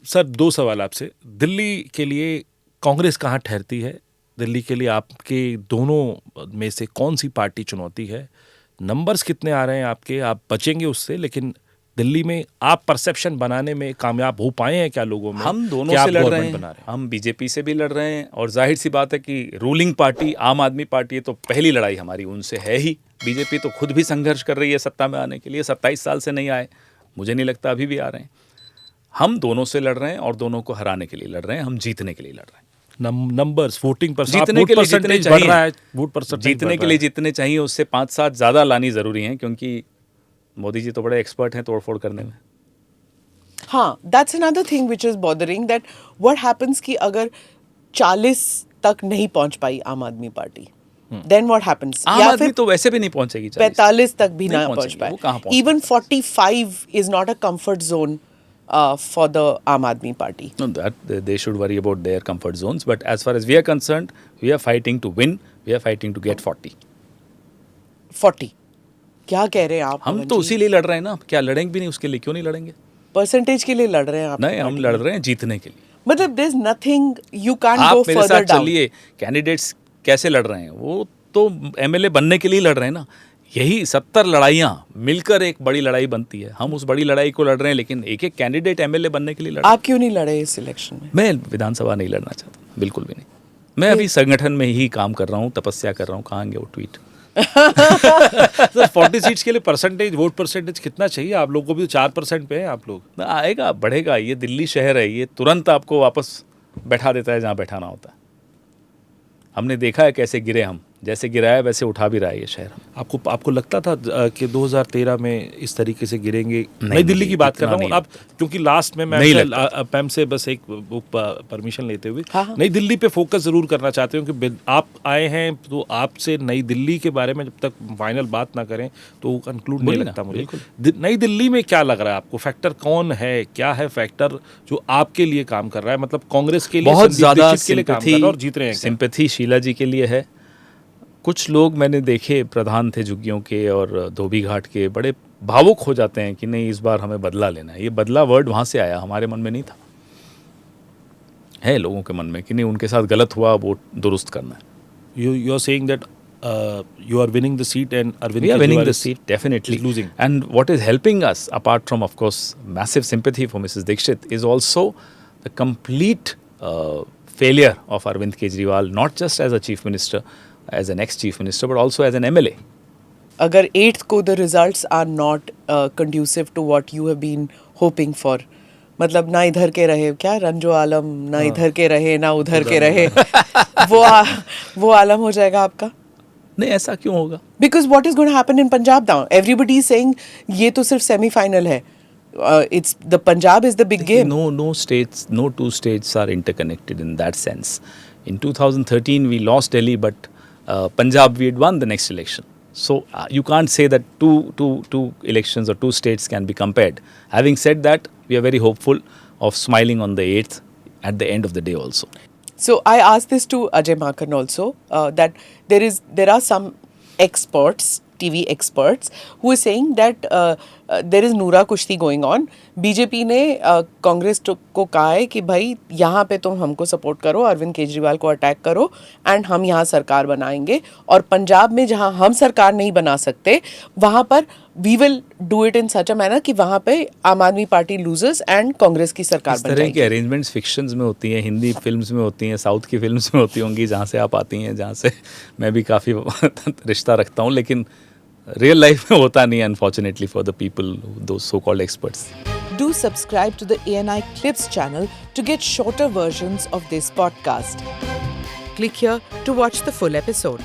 Sir 2 सवाल आपसे। दिल्ली के लिए कांग्रेस कहाँ ठहरती है? दिल्ली के लिए आपके दोनों में से कौन सी पार्टी चुनौती है? नंबर्स कितने आ रहे हैं आपके? आप बचेंगे उससे, लेकिन दिल्ली में आप परसेप्शन बनाने में कामयाब हो पाए हैं क्या लोगों में? हम दोनों से लड़ रहे हैं, हम बीजेपी से भी लड़ रहे हैं, और जाहिर सी बात है कि रूलिंग पार्टी आम आदमी पार्टी है, तो पहली लड़ाई हमारी उनसे है ही। बीजेपी तो खुद भी संघर्ष कर रही है सत्ता में आने के लिए, 27 साल से नहीं आए, मुझे नहीं लगता अभी भी आ रहे हैं। हम दोनों से लड़ रहे हैं और दोनों को हराने के लिए लड़ रहे हैं, हम जीतने के लिए लड़ रहे हैं। नंबर्स वोटिंग पर जीतने के लिए जितने बढ़ रहा है, वोट परसेंटेज जीतने के लिए जितने चाहिए उससे 5-7 ज़्यादा लानी ज़रूरी है, क्योंकि मोदी जी तो बड़े एक्सपर्ट हैं तोड़फोड़ करने में। हाँ, that's another thing which is bothering, that what happens कि अगर 40 तक नहीं पहुंच पाई आम आदमी पार्टी, then what happens? आम आदमी तो वैसे भी नहीं पहुंचेगी, 45 तक भी ना पहुंच पाए। Even 45 is not a comfort zone for the Aam Aadmi Party. No, that they should worry about their comfort zones. But as far as we are concerned, we are fighting to win. We are fighting to get 40. 40. क्या कह रहे हैं आप? हम तो उसी लिए लड़ रहे हैं ना, क्या लड़ेंगे भी नहीं उसके लिए? क्यों नहीं लड़ेंगे? परसेंटेज के लिए लड़ रहे हैं आप? नहीं, हम लड़ रहे हैं जीतने के लिए। मतलब there's nothing, you can't आप go मेरे further साथ down. चलिए, कैंडिडेट्स कैसे लड़ रहे हैं? वो तो एमएलए बनने के लिए लड़ रहे हैं ना। यही 70 लड़ाइयाँ मिलकर एक बड़ी लड़ाई बनती है। हम उस बड़ी लड़ाई को लड़ रहे हैं, लेकिन एक एक कैंडिडेट एमएलए बनने के लिए लड़ रहे हैं। आप क्यों नहीं लड़े इस इलेक्शन में? मैं विधानसभा नहीं लड़ना चाहता, बिल्कुल भी नहीं। मैं अभी संगठन में ही काम कर रहा हूँ, तपस्या कर रहा हूँ। कहाँ गए वो ट्वीट? सर 40 सीट्स के लिए परसेंटेज, वोट परसेंटेज कितना चाहिए? आप लोग को भी 4% पे हैं आप लोग। आएगा, बढ़ेगा। ये दिल्ली शहर है, ये तुरंत आपको वापस बैठा देता है जहाँ बैठाना होता है। हमने देखा है कैसे गिरे हम, जैसे गिराया वैसे उठा भी रहा है ये शहर। आपको लगता था कि 2013 में इस तरीके से गिरेंगे? नई दिल्ली की बात कर रहा हूँ अब, क्योंकि लास्ट में मैं पैम से बस एक परमिशन लेते हुए नई दिल्ली पे फोकस जरूर करना चाहते हूँ कि आप आए हैं तो आपसे नई दिल्ली के बारे में जब तक फाइनल बात ना करें तो कंक्लूड नहीं लगता मुझे। नई दिल्ली में क्या लग रहा है आपको? फैक्टर कौन है, क्या है फैक्टर जो आपके लिए काम कर रहा है? मतलब कांग्रेस के लिए बहुत ज्यादा और जीत रहे हैं। सिंपैथी शीला जी के लिए है। कुछ लोग मैंने देखे, प्रधान थे झुग्गियों के और धोबी घाट के, बड़े भावुक हो जाते हैं कि नहीं इस बार हमें बदला लेना है। ये बदला वर्ड वहाँ से आया, हमारे मन में नहीं था। है लोगों के मन में कि नहीं उनके साथ गलत हुआ, वो दुरुस्त करना है। You are saying that you are winning the seat and Arvind we are winning the seat, definitely is losing. And what is helping us, apart from of course massive sympathy for Mrs. Dixit, is also the complete failure of Arvind Kejriwal, not just as a chief minister, as an ex-chief minister, but also as an MLA. अगर 8th को the results are not conducive to what you have been hoping for, मतलब ना इधर के रहे, क्या रंजो आलम, ना इधर के रहे ना उधर के रहे, वो आलम हो जाएगा आपका? नहीं, ऐसा क्यों होगा? Because what is going to happen in Punjab now? Everybody is saying ये तो सिर्फ semi-final है. It's the Punjab is the big game. No states, no two states are interconnected in that sense. In 2013 we lost Delhi, but Punjab we had won the next election. So you can't say that two elections or two states can be compared. Having said that, we are very hopeful of smiling on the 8th at the end of the day also. So I asked this to Ajay Makhan also, that there are some experts, TV experts, who is saying that there is नूरा कुश्ती going on. BJP ने कांग्रेस को कहा है कि भाई यहाँ पे तुम हमको सपोर्ट करो, अरविंद केजरीवाल को अटैक करो एंड हम यहाँ सरकार बनाएंगे, और पंजाब में जहाँ हम सरकार नहीं बना सकते वहाँ पर we will do it in such a manner कि वहाँ पे आम आदमी पार्टी लूजर्स एंड कांग्रेस की सरकार बन जाएगी। इस तरह की अरेंजमेंट्स फिक्शंस में होती हैं, हिंदी फिल्म्स में होती हैं, साउथ की फिल्म्स में होती होंगी, जहाँ से आप आती हैं, जहाँ से मैं भी काफ़ी रिश्ता रखता हूँ, लेकिन रियल लाइफ में होता नहीं है, unfortunately for the people, those so called experts. Do subscribe to the ANI Clips channel to get shorter versions of this podcast. Click here to watch the full episode.